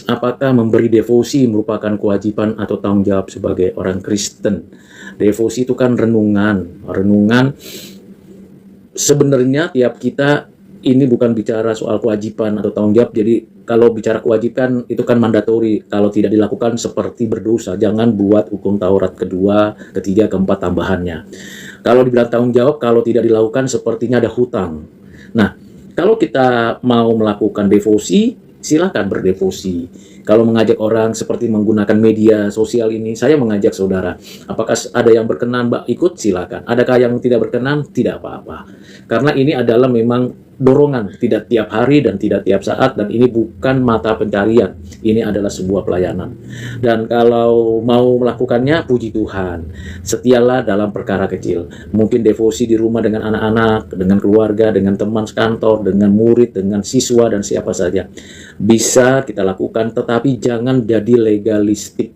apakah memberi devosi merupakan kewajiban atau tanggung jawab sebagai orang Kristen? Devosi itu kan renungan. Renungan sebenarnya tiap kita ini bukan bicara soal kewajiban atau tanggung jawab. Jadi kalau bicara kewajiban itu kan mandatori. Kalau tidak dilakukan seperti berdosa. Jangan buat hukum Taurat kedua, ketiga, keempat tambahannya. Kalau dibilang tanggung jawab, kalau tidak dilakukan sepertinya ada hutang. Nah, kalau kita mau melakukan devosi, silakan berdevosi. Kalau mengajak orang seperti menggunakan media sosial ini, saya mengajak saudara. Apakah ada yang berkenan, Mbak, ikut? Silakan. Adakah yang tidak berkenan? Tidak apa-apa. Karena ini adalah memang dorongan, tidak tiap hari dan tidak tiap saat, dan ini bukan mata pencarian. Ini adalah sebuah pelayanan. Dan kalau mau melakukannya, puji Tuhan. Setialah dalam perkara kecil. Mungkin devosi di rumah dengan anak-anak, dengan keluarga, dengan teman sekantor, dengan murid, dengan siswa, dan siapa saja. Bisa kita lakukan, tetapi jangan jadi legalistik.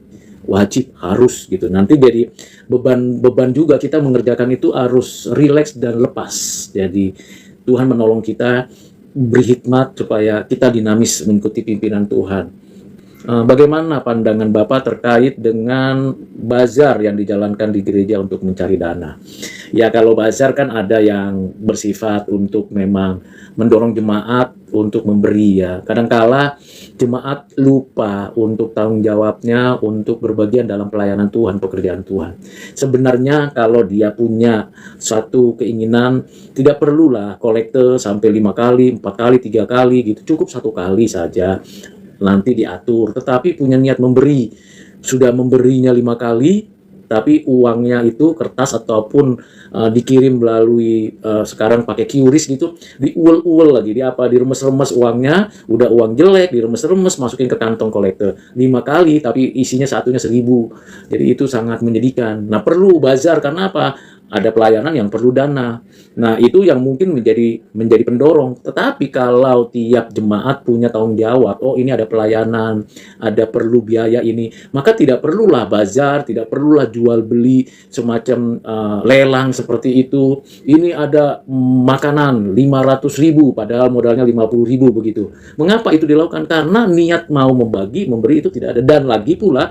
Wajib, harus gitu. Nanti jadi beban juga, kita mengerjakan itu harus rileks dan lepas. Jadi Tuhan menolong kita, beri hikmat supaya kita dinamis mengikuti pimpinan Tuhan. Bagaimana pandangan Bapak terkait dengan bazar yang dijalankan di gereja untuk mencari dana? Ya, kalau bazar kan ada yang bersifat untuk memang mendorong jemaat untuk memberi ya. Kadangkala jemaat lupa untuk tanggung jawabnya untuk berbagian dalam pelayanan Tuhan, pekerjaan Tuhan. Sebenarnya kalau dia punya satu keinginan, tidak perlulah kolekte sampai 5 kali, 4 kali, 3 kali gitu. Cukup 1 kali saja. Nanti diatur, tetapi punya niat memberi, sudah memberinya 5 kali, tapi uangnya itu kertas ataupun dikirim melalui sekarang pakai QRIS gitu, diuel-uel lagi, diremes-remes uangnya, udah uang jelek, diremes-remes, masukin ke kantong kolektor 5 kali, tapi isinya satunya 1.000. Jadi itu sangat menyedihkan. Nah, perlu bazar, karena apa? Ada pelayanan yang perlu dana. Nah, itu yang mungkin menjadi pendorong. Tetapi kalau tiap jemaat punya tanggung jawab, oh ini ada pelayanan, ada perlu biaya ini, maka tidak perlulah bazar, tidak perlulah jual beli semacam lelang seperti itu. Ini ada makanan 500.000 padahal modalnya 50.000 begitu. Mengapa itu dilakukan? Karena niat mau membagi, memberi itu tidak ada. Dan lagi pula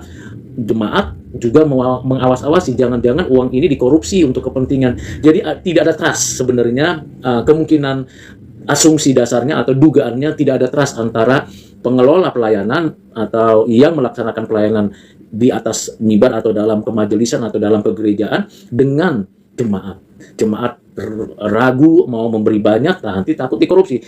jemaat juga mengawas-awasi, jangan-jangan uang ini dikorupsi untuk kepentingan. Jadi tidak ada trust sebenarnya. Kemungkinan asumsi dasarnya atau dugaannya tidak ada trust antara pengelola pelayanan atau yang melaksanakan pelayanan di atas mimbar atau dalam kemajelisan atau dalam kegerejaan dengan jemaat. Jemaat ragu mau memberi banyak, nanti takut dikorupsi.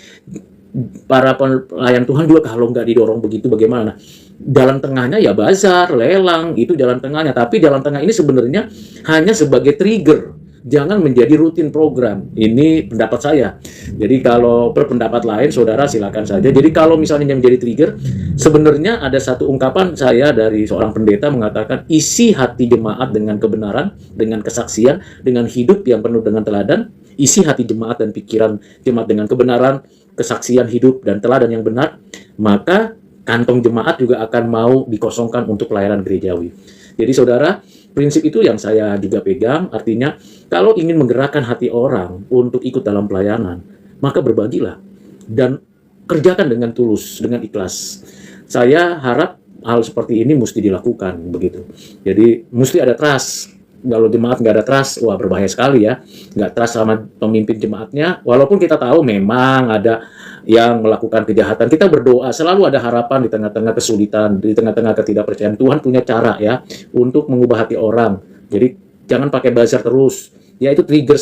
Para pelayan Tuhan juga kalau nggak didorong begitu bagaimana? Jalan tengahnya ya bazar, lelang, itu jalan tengahnya. Tapi jalan tengah ini sebenarnya hanya sebagai trigger, jangan menjadi rutin program. Ini pendapat saya. Jadi kalau berpendapat lain, saudara silakan saja. Jadi kalau misalnya menjadi trigger, sebenarnya ada satu ungkapan saya dari seorang pendeta mengatakan, isi hati jemaat dengan kebenaran, dengan kesaksian, dengan hidup yang penuh dengan teladan. Isi hati jemaat dan pikiran jemaat dengan kebenaran, kesaksian hidup dan teladan yang benar, maka kantong jemaat juga akan mau dikosongkan untuk pelayanan gerejawi. Jadi saudara, prinsip itu yang saya juga pegang, artinya kalau ingin menggerakkan hati orang untuk ikut dalam pelayanan, maka berbagilah dan kerjakan dengan tulus, dengan ikhlas. Saya harap hal seperti ini mesti dilakukan begitu. Jadi mesti ada trust. Kalau jemaat nggak ada trust, wah berbahaya sekali ya. Nggak trust sama pemimpin jemaatnya, walaupun kita tahu memang ada yang melakukan kejahatan. Kita berdoa, selalu ada harapan di tengah-tengah kesulitan, di tengah-tengah ketidakpercayaan. Tuhan punya cara ya untuk mengubah hati orang. Jadi jangan pakai bazar terus. Ya itu trigger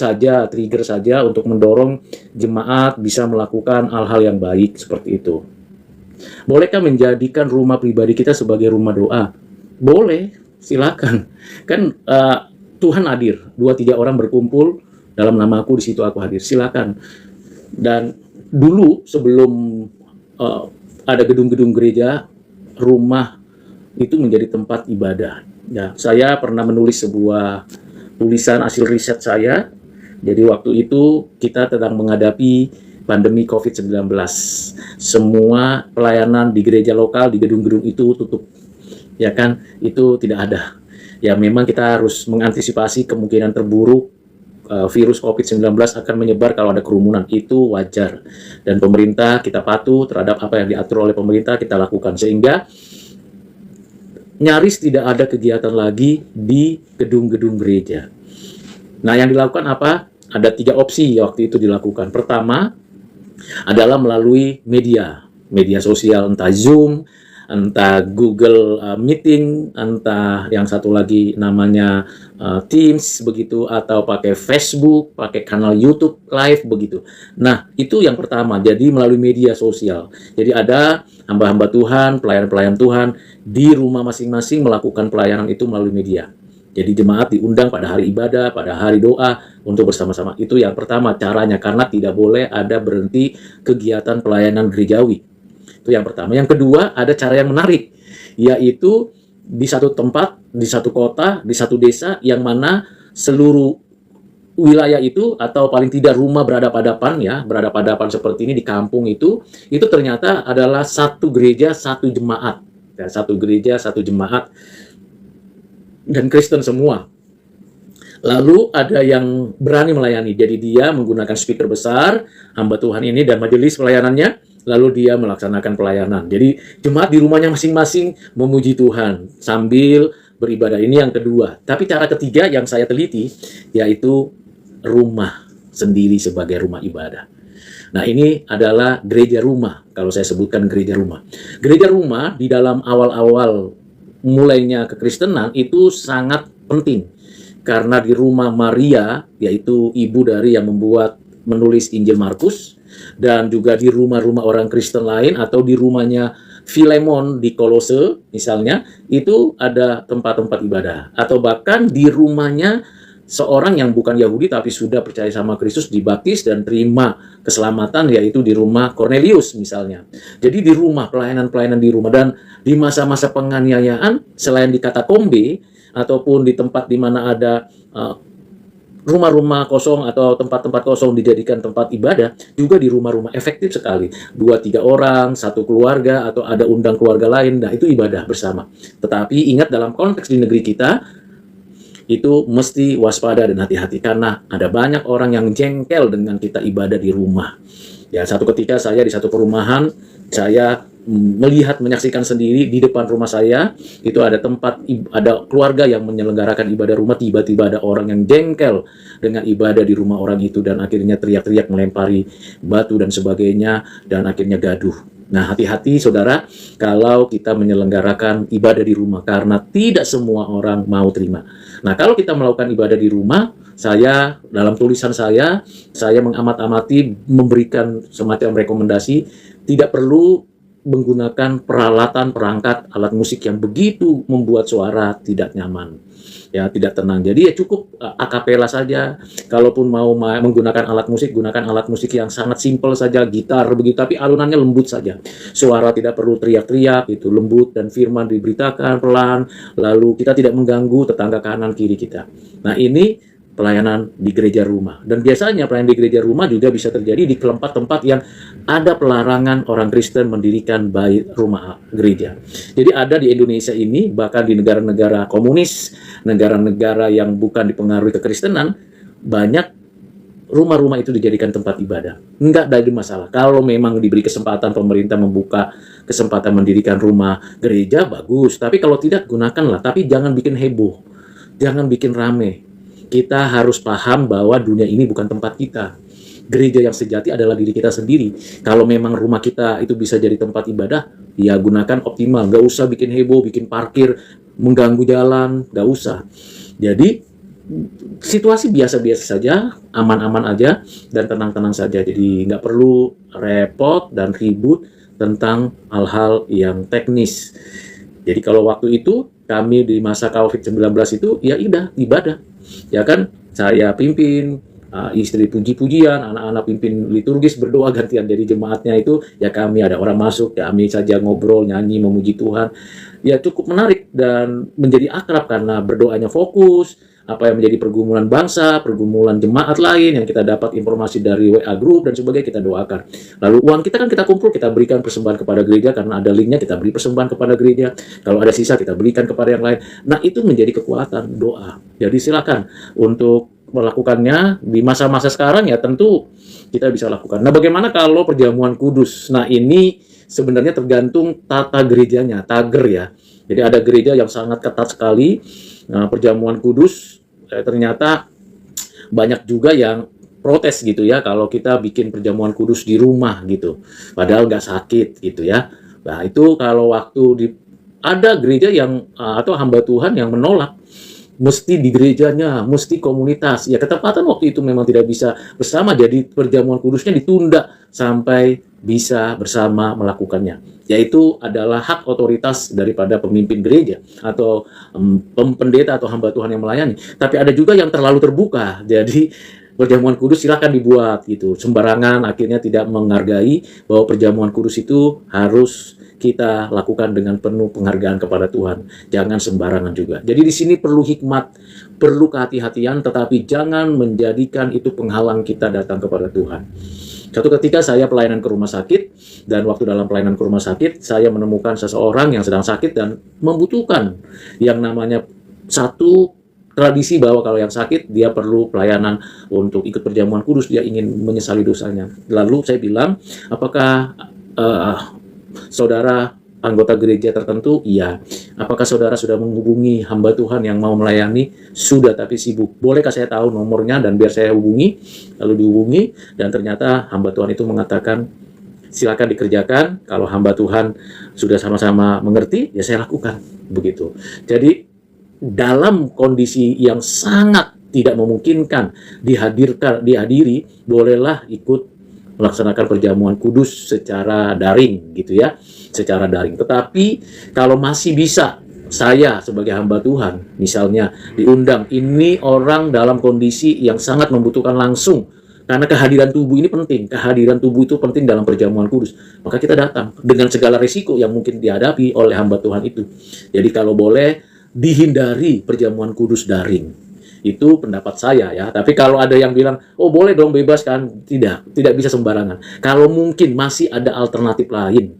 saja untuk mendorong jemaat bisa melakukan hal-hal yang baik seperti itu. Bolehkah menjadikan rumah pribadi kita sebagai rumah doa? Boleh, silakan. Kan Tuhan hadir, 2-3 orang berkumpul dalam namaku, di situ aku hadir. Silakan. Dan dulu sebelum ada gedung-gedung gereja, rumah itu menjadi tempat ibadah. Ya, saya pernah menulis sebuah tulisan hasil riset saya. Jadi waktu itu kita sedang menghadapi pandemi COVID-19. Semua pelayanan di gereja lokal, di gedung-gedung itu tutup. Ya kan, itu tidak ada. Ya memang kita harus mengantisipasi kemungkinan terburuk virus COVID-19 akan menyebar kalau ada kerumunan. Itu wajar. Dan pemerintah, kita patuh terhadap apa yang diatur oleh pemerintah, kita lakukan. Sehingga nyaris tidak ada kegiatan lagi di gedung-gedung gereja. Nah, yang dilakukan apa? Ada 3 opsi waktu itu dilakukan. Pertama adalah melalui media sosial, entah Zoom, entah Google Meeting, entah yang satu lagi namanya Teams begitu, atau pakai Facebook, pakai kanal YouTube live begitu. Nah, itu yang pertama. Jadi melalui media sosial. Jadi ada hamba-hamba Tuhan, pelayan-pelayan Tuhan di rumah masing-masing melakukan pelayanan itu melalui media. Jadi jemaat diundang pada hari ibadah, pada hari doa untuk bersama-sama. Itu yang pertama caranya, karena tidak boleh ada berhenti kegiatan pelayanan gerejawi. Itu yang pertama. Yang kedua, ada cara yang menarik, yaitu di satu tempat, di satu kota, di satu desa, yang mana seluruh wilayah itu, atau paling tidak rumah berhadapan seperti ini di kampung itu ternyata adalah satu gereja, satu jemaat. Ya, satu gereja, satu jemaat, dan Kristen semua. Lalu ada yang berani melayani. Jadi dia menggunakan speaker besar, hamba Tuhan ini dan majelis pelayanannya, lalu dia melaksanakan pelayanan. Jadi jemaat di rumahnya masing-masing memuji Tuhan sambil beribadah. Ini yang kedua. Tapi cara ketiga yang saya teliti, yaitu rumah sendiri sebagai rumah ibadah. Nah, ini adalah gereja rumah, kalau saya sebutkan gereja rumah. Gereja rumah di dalam awal-awal mulainya kekristenan itu sangat penting. Karena di rumah Maria, yaitu ibu dari yang menulis Injil Markus, dan juga di rumah-rumah orang Kristen lain, atau di rumahnya Filemon di Kolose misalnya, itu ada tempat-tempat ibadah. Atau bahkan di rumahnya seorang yang bukan Yahudi tapi sudah percaya sama Kristus, dibaptis dan terima keselamatan, yaitu di rumah Cornelius misalnya. Jadi di rumah, pelayanan-pelayanan di rumah. Dan di masa-masa penganiayaan, selain di katakombe ataupun di tempat di mana ada rumah-rumah kosong atau tempat-tempat kosong dijadikan tempat ibadah, juga di rumah-rumah efektif sekali. 2-3 orang, satu keluarga, atau ada undang keluarga lain, nah itu ibadah bersama. Tetapi ingat, dalam konteks di negeri kita, itu mesti waspada dan hati-hati, karena ada banyak orang yang jengkel dengan kita ibadah di rumah. Ya, satu ketika saya di satu perumahan, saya menyaksikan sendiri di depan rumah saya, itu ada keluarga yang menyelenggarakan ibadah rumah, tiba-tiba ada orang yang jengkel dengan ibadah di rumah orang itu, dan akhirnya teriak-teriak melempari batu dan sebagainya, dan akhirnya gaduh. Nah, hati-hati saudara kalau kita menyelenggarakan ibadah di rumah, karena tidak semua orang mau terima. Nah, kalau kita melakukan ibadah di rumah, dalam tulisan saya mengamat-amati, memberikan semacam rekomendasi, tidak perlu menggunakan perangkat alat musik yang begitu membuat suara tidak nyaman, ya, tidak tenang. Jadi ya cukup akapela saja. Kalaupun mau menggunakan alat musik, gunakan alat musik yang sangat simpel saja, gitar begitu, tapi alunannya lembut saja. Suara tidak perlu teriak-teriak, itu lembut, dan firman diberitakan pelan, lalu kita tidak mengganggu tetangga kanan kiri kita. Nah, ini pelayanan di gereja rumah. Dan biasanya pelayanan di gereja rumah juga bisa terjadi di tempat-tempat yang ada pelarangan orang Kristen mendirikan bait rumah gereja. Jadi ada di Indonesia ini, bahkan di negara-negara komunis, negara-negara yang bukan dipengaruhi kekristenan, banyak rumah-rumah itu dijadikan tempat ibadah. Enggak ada masalah. Kalau memang diberi kesempatan, pemerintah membuka kesempatan mendirikan rumah gereja, bagus. Tapi kalau tidak, gunakanlah. Tapi jangan bikin heboh. Jangan bikin rame. Kita harus paham bahwa dunia ini bukan tempat kita. Gereja yang sejati adalah diri kita sendiri. Kalau memang rumah kita itu bisa jadi tempat ibadah, ya gunakan optimal. Nggak usah bikin heboh, bikin parkir, mengganggu jalan, nggak usah. Jadi, situasi biasa-biasa saja, aman-aman aja, dan tenang-tenang saja. Jadi, nggak perlu repot dan ribut tentang hal-hal yang teknis. Jadi, kalau waktu itu, kami di masa COVID-19 itu, ya ibadah. Ya kan, saya pimpin, istri puji-pujian, anak-anak pimpin liturgis, berdoa gantian. Dari jemaatnya itu, ya kami ada orang masuk, ya kami saja ngobrol, nyanyi, memuji Tuhan. Ya cukup menarik dan menjadi akrab karena berdoanya fokus. Apa yang menjadi pergumulan bangsa, pergumulan jemaat lain yang kita dapat informasi dari WA group dan sebagainya, kita doakan. Lalu uang kita kan kita kumpul, kita berikan persembahan kepada gereja, karena ada linknya, kita beri persembahan kepada gereja. Kalau ada sisa, kita berikan kepada yang lain. Nah, itu menjadi kekuatan doa. Jadi silakan untuk melakukannya di masa-masa sekarang ya tentu kita bisa lakukan. Nah, bagaimana kalau perjamuan kudus? Nah, ini sebenarnya tergantung tata gerejanya, tager ya. Jadi ada gereja yang sangat ketat sekali. Nah, perjamuan kudus ternyata banyak juga yang protes gitu ya kalau kita bikin perjamuan kudus di rumah gitu. Padahal nggak sakit gitu ya. Nah, itu kalau waktu di ada gereja yang atau hamba Tuhan yang menolak, mesti di gerejanya, mesti komunitas. Ya, ketepatan waktu itu memang tidak bisa bersama, jadi perjamuan kudusnya ditunda sampai bisa bersama melakukannya. Yaitu adalah hak otoritas daripada pemimpin gereja atau pendeta atau hamba Tuhan yang melayani. Tapi ada juga yang terlalu terbuka. Jadi perjamuan kudus silakan dibuat gitu. Sembarangan, akhirnya tidak menghargai bahwa perjamuan kudus itu harus kita lakukan dengan penuh penghargaan kepada Tuhan. Jangan sembarangan juga. Jadi di sini perlu hikmat, perlu kehati-hatian, tetapi jangan menjadikan itu penghalang kita datang kepada Tuhan. Satu ketika saya pelayanan ke rumah sakit, dan waktu dalam pelayanan ke rumah sakit, saya menemukan seseorang yang sedang sakit dan membutuhkan yang namanya satu tradisi bahwa kalau yang sakit, dia perlu pelayanan untuk ikut perjamuan kudus, dia ingin menyesali dosanya. Lalu saya bilang, apakah saudara anggota gereja tertentu? Iya. Apakah saudara sudah menghubungi hamba Tuhan yang mau melayani? Sudah, tapi sibuk. Bolehkah saya tahu nomornya dan biar saya hubungi? Lalu dihubungi, dan ternyata hamba Tuhan itu mengatakan, silakan dikerjakan. Kalau hamba Tuhan sudah sama-sama mengerti, ya saya lakukan. Begitu. Jadi dalam kondisi yang sangat tidak memungkinkan dihadiri, bolehlah ikut melaksanakan perjamuan kudus secara daring gitu ya, secara daring. Tetapi kalau masih bisa, saya sebagai hamba Tuhan misalnya diundang, ini orang dalam kondisi yang sangat membutuhkan langsung, karena kehadiran tubuh ini penting, kehadiran tubuh itu penting dalam perjamuan kudus, maka kita datang dengan segala risiko yang mungkin dihadapi oleh hamba Tuhan itu. Jadi kalau boleh dihindari perjamuan kudus daring. Itu pendapat saya ya. Tapi kalau ada yang bilang, oh boleh dong bebas kan? Tidak bisa sembarangan. Kalau mungkin masih ada alternatif lain.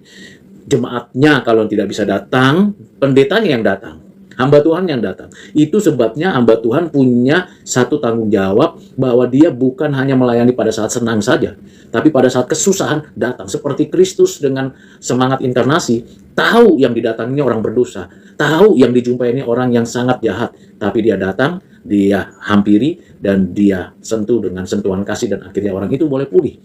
Jemaatnya kalau tidak bisa datang, pendetanya yang datang. Hamba Tuhan yang datang. Itu sebabnya hamba Tuhan punya satu tanggung jawab bahwa dia bukan hanya melayani pada saat senang saja, tapi pada saat kesusahan datang. Seperti Kristus dengan semangat inkarnasi, tahu yang didatanginya orang berdosa, tahu yang dijumpai ini orang yang sangat jahat, tapi dia datang, dia hampiri, dan dia sentuh dengan sentuhan kasih, dan akhirnya orang itu boleh pulih.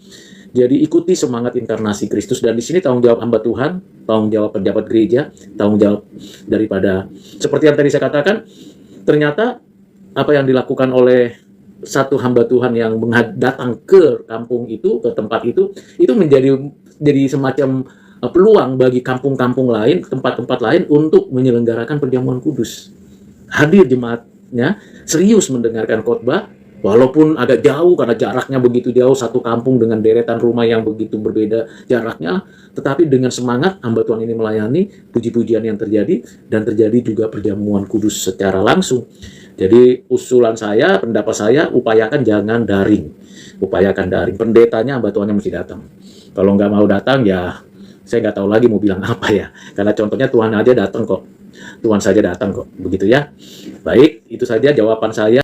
Jadi ikuti semangat inkarnasi Kristus, dan di sini tanggung jawab hamba Tuhan, tanggung jawab pejabat gereja, tanggung jawab daripada, seperti yang tadi saya katakan, ternyata apa yang dilakukan oleh satu hamba Tuhan yang datang ke kampung itu, ke tempat itu menjadi semacam peluang bagi kampung-kampung lain, tempat-tempat lain untuk menyelenggarakan perjamuan kudus. Hadir jemaatnya, serius mendengarkan khotbah, walaupun agak jauh karena jaraknya begitu jauh, satu kampung dengan deretan rumah yang begitu berbeda jaraknya, tetapi dengan semangat hamba Tuhan ini melayani, puji-pujian yang terjadi, dan terjadi juga perjamuan kudus secara langsung. Jadi usulan saya, pendapat saya, upayakan jangan daring. Upayakan daring. Pendetanya hamba Tuhan yang mesti datang. Kalau nggak mau datang, ya saya nggak tahu lagi mau bilang apa ya. Karena contohnya Tuhan aja datang kok. Tuhan saja datang kok. Begitu ya. Baik, itu saja jawaban saya.